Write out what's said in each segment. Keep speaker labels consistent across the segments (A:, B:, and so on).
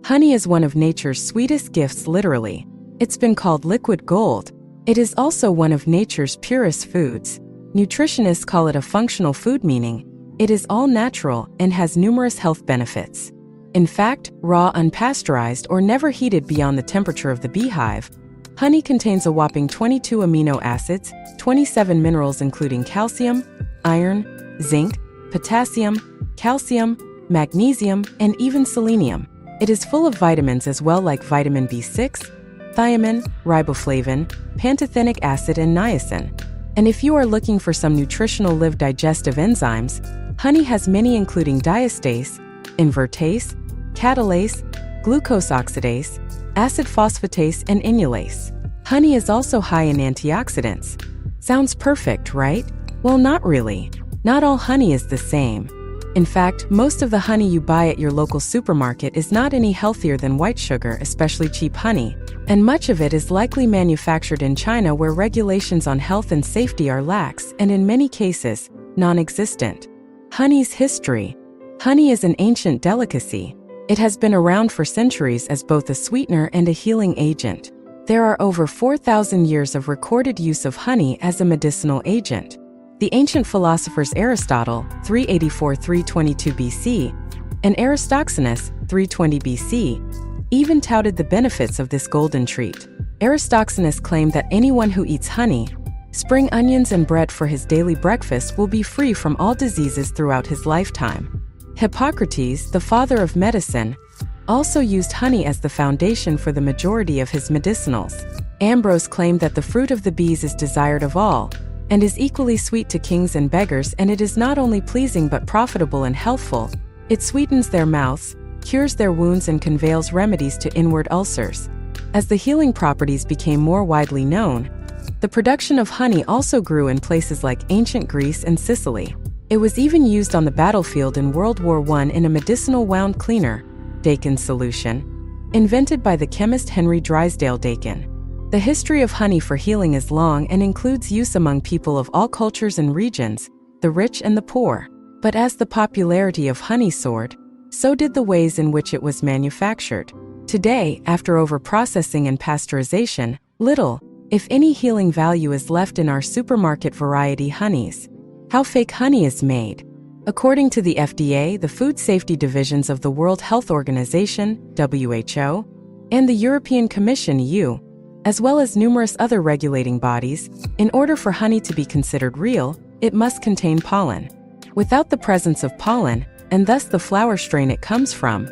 A: Honey is one of nature's sweetest gifts, literally. It's been called liquid gold. It is also one of nature's purest foods. Nutritionists call it a functional food, meaning it is all natural and has numerous health benefits. In fact, raw, unpasteurized, or never heated beyond the temperature of the beehive, honey contains a whopping 22 amino acids, 27 minerals including calcium, iron, zinc, potassium, calcium, magnesium, and even selenium. It is full of vitamins as well, like vitamin B6, thiamine, riboflavin, pantothenic acid, and niacin. And if you are looking for some nutritional live digestive enzymes, honey has many, including diastase, invertase, catalase, glucose oxidase, acid phosphatase, and inulase. Honey is also high in antioxidants. Sounds perfect, right? Well, not really. Not all honey is the same. In fact, most of the honey you buy at your local supermarket is not any healthier than white sugar, especially cheap honey, and much of it is likely manufactured in China, where regulations on health and safety are lax and in many cases, non-existent. Honey's history. Honey is an ancient delicacy. It has been around for centuries as both a sweetener and a healing agent. There are over 4,000 years of recorded use of honey as a medicinal agent. The ancient philosophers Aristotle, 384–322 BC, and Aristoxenus, 320 BC, even touted the benefits of this golden treat. Aristoxenus claimed that anyone who eats honey, spring onions, and bread for his daily breakfast will be free from all diseases throughout his lifetime. Hippocrates, the father of medicine, also used honey as the foundation for the majority of his medicinals. Ambrose claimed that the fruit of the bees is desired of all, and is equally sweet to kings and beggars, and it is not only pleasing but profitable and healthful. It sweetens their mouths, cures their wounds, and conveys remedies to inward ulcers. As the healing properties became more widely known, the production of honey also grew in places like ancient Greece and Sicily. It was even used on the battlefield in World War I in a medicinal wound cleaner, Dakin's solution, invented by the chemist Henry Drysdale Dakin. The history of honey for healing is long and includes use among people of all cultures and regions, the rich and the poor. But as the popularity of honey soared, so did the ways in which it was manufactured. Today, after overprocessing and pasteurization, little, if any, healing value is left in our supermarket variety honeys. How fake honey is made. According to the FDA, the Food Safety Divisions of the World Health Organization, WHO, and the European Commission, EU, as well as numerous other regulating bodies, in order for honey to be considered real, it must contain pollen. Without the presence of pollen, and thus the flower strain it comes from,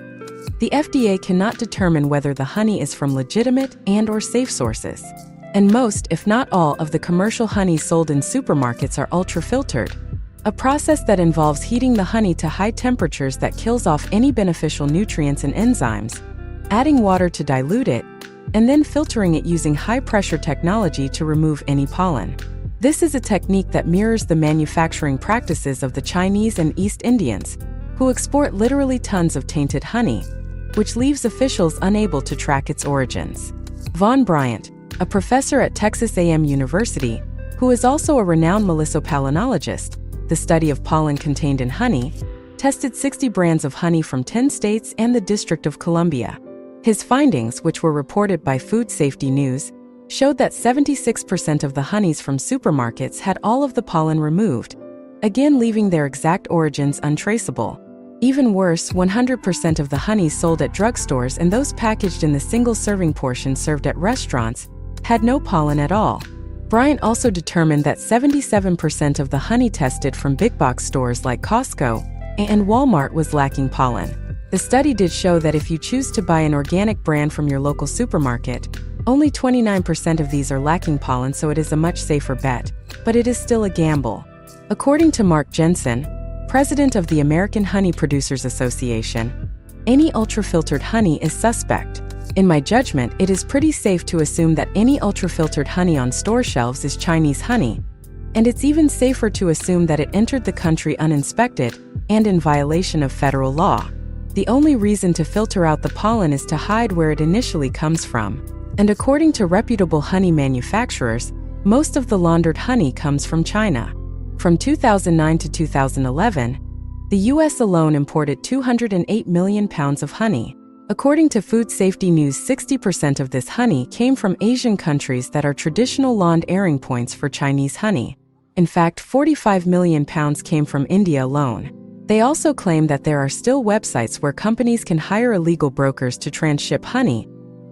A: the FDA cannot determine whether the honey is from legitimate and/or safe sources. And most, if not all, of the commercial honey sold in supermarkets are ultra-filtered, a process that involves heating the honey to high temperatures that kills off any beneficial nutrients and enzymes, adding water to dilute it, and then filtering it using high-pressure technology to remove any pollen. This is a technique that mirrors the manufacturing practices of the Chinese and East Indians, who export literally tons of tainted honey, which leaves officials unable to track its origins. Von Bryant, a professor at Texas A&M University, who is also a renowned melissopollinologist, the study of pollen contained in honey, tested 60 brands of honey from 10 states and the District of Columbia. His findings, which were reported by Food Safety News, showed that 76% of the honeys from supermarkets had all of the pollen removed, again leaving their exact origins untraceable. Even worse, 100% of the honeys sold at drugstores and those packaged in the single-serving portion served at restaurants had no pollen at all. Bryant also determined that 77% of the honey tested from big box stores like Costco and Walmart was lacking pollen. The study did show that if you choose to buy an organic brand from your local supermarket, only 29% of these are lacking pollen, so it is a much safer bet, but it is still a gamble. According to Mark Jensen, president of the American Honey Producers Association, any ultra-filtered honey is suspect. In my judgment, it is pretty safe to assume that any ultra-filtered honey on store shelves is Chinese honey, and it's even safer to assume that it entered the country uninspected and in violation of federal law. The only reason to filter out the pollen is to hide where it initially comes from. And according to reputable honey manufacturers, most of the laundered honey comes from China. From 2009 to 2011, the U.S. alone imported 208 million pounds of honey. According to Food Safety News, 60% of this honey came from Asian countries that are traditional land airing points for Chinese honey. In fact, 45 million pounds came from India alone. They also claim that there are still websites where companies can hire illegal brokers to transship honey,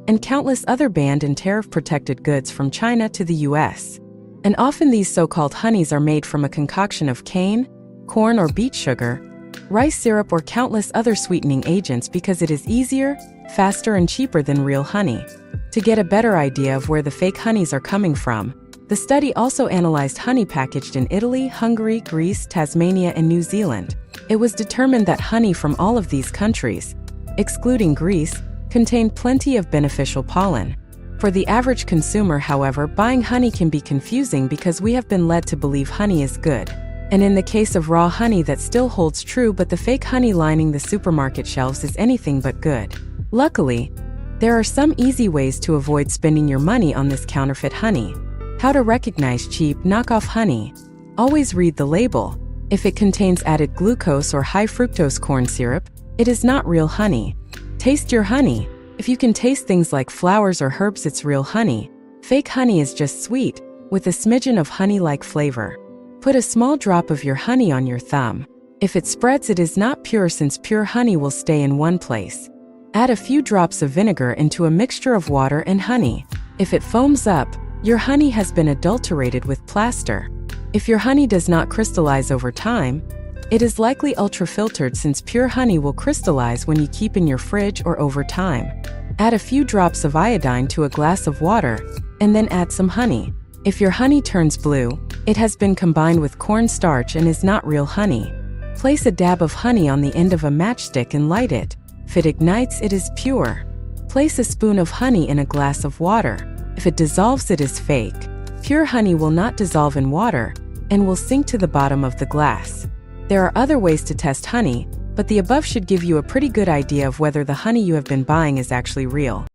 A: and countless other banned and tariff-protected goods from China to the US. And often these so-called honeys are made from a concoction of cane, corn or beet sugar, rice syrup or countless other sweetening agents because it is easier, faster and cheaper than real honey. To get a better idea of where the fake honeys are coming from, the study also analyzed honey packaged in Italy, Hungary, Greece, Tasmania and New Zealand. It was determined that honey from all of these countries, excluding Greece, contained plenty of beneficial pollen. For the average consumer, however, buying honey can be confusing because we have been led to believe honey is good. And in the case of raw honey, that still holds true, but the fake honey lining the supermarket shelves is anything but good. Luckily, there are some easy ways to avoid spending your money on this counterfeit honey. How to recognize cheap, knockoff honey. Always read the label. If it contains added glucose or high fructose corn syrup, it is not real honey. Taste your honey. If you can taste things like flowers or herbs, it's real honey. Fake honey is just sweet, with a smidgen of honey-like flavor. Put a small drop of your honey on your thumb. If it spreads, it is not pure, since pure honey will stay in one place. Add a few drops of vinegar into a mixture of water and honey. If it foams up, your honey has been adulterated with plaster. If your honey does not crystallize over time, it is likely ultra-filtered, since pure honey will crystallize when you keep in your fridge or over time. Add a few drops of iodine to a glass of water, and then add some honey. If your honey turns blue, it has been combined with cornstarch and is not real honey. Place a dab of honey on the end of a matchstick and light it. If it ignites, it is pure. Place a spoon of honey in a glass of water. If it dissolves, it is fake. Pure honey will not dissolve in water and will sink to the bottom of the glass. There are other ways to test honey, but the above should give you a pretty good idea of whether the honey you have been buying is actually real.